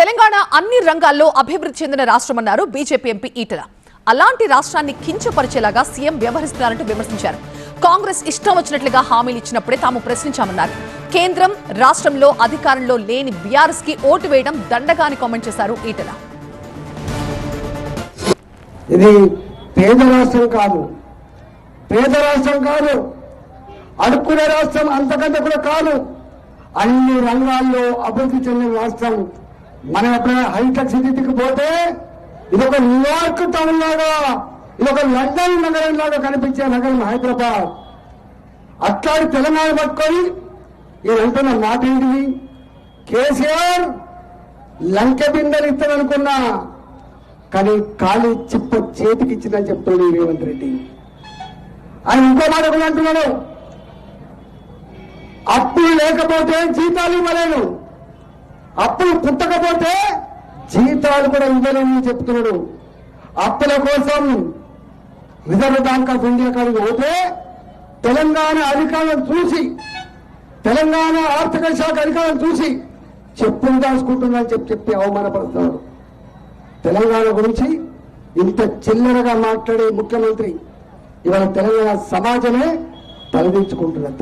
తెలంగాణ అన్ని రంగాల్లో అభివృద్ధి చెందిన రాష్ట్రమన్నారు బీజేపీ ఎంపీ ఈటల. అలాంటి రాష్ట్రాన్ని కించపరిచేలాగా సీఎం వ్యవహరిస్తున్నారంటూ విమర్శించారు. కాంగ్రెస్ ఇష్టం వచ్చినట్లుగా హామీలు ఇచ్చినప్పుడే తాము ప్రశ్నించామన్నారు. కేంద్రం రాష్ట్రంలో అధికారంలో లేని బీఆర్ఎస్ కి ఓటు వేయడం దండగా అని కామెంట్ చేశారు ఈటల. ఇది పేద రాష్ట్రం కాదు, అడుక్కునే రాష్ట్రం అంతకంటే కూడా కాదు. అన్ని రంగాల్లో అభివృద్ధి చెందిన రాష్ట్రం. మనం ఎప్పుడైనా హైటెక్ సిటీకి పోతే ఇది ఒక న్యూయార్క్ టౌన్ లాగా, ఇది ఒక లండన్ నగరం లాగా కనిపించే నగరం హైదరాబాద్. అట్లాంటి తెలంగాణ పట్టుకొని ఈయన అంటున్న మాట ఏంటిది? కేసీఆర్ లంకె బిందెలు ఇస్తాడనుకున్నా, కానీ ఖాళీ చిప్ప చేతికి ఇచ్చిందని చెప్తున్నాడు రేవంత్ రెడ్డి. ఆయన ఇంకో మాట కూడా అంటున్నాడు, అప్పులు లేకపోతే జీతాలు ఇవ్వలేను, అప్పులు పుట్టకపోతే జీతాలు కూడా ఇవ్వలేని చెప్తున్నాడు. అప్పుల కోసం రిజర్వ్ బ్యాంక్ ఆఫ్ ఇండియా కాడికి పోతే తెలంగాణ అధికారులను చూసి, తెలంగాణ ఆర్థిక శాఖ అధికారులను చూసి చెప్పులు దాచుకుంటుందని చెప్పి అవమానపడుతున్నాడు. తెలంగాణ గురించి ఇంత చిల్లరగా మాట్లాడే ముఖ్యమంత్రి ఇవాళ తెలంగాణ సమాజమే తలదించుకుంటున్నారు.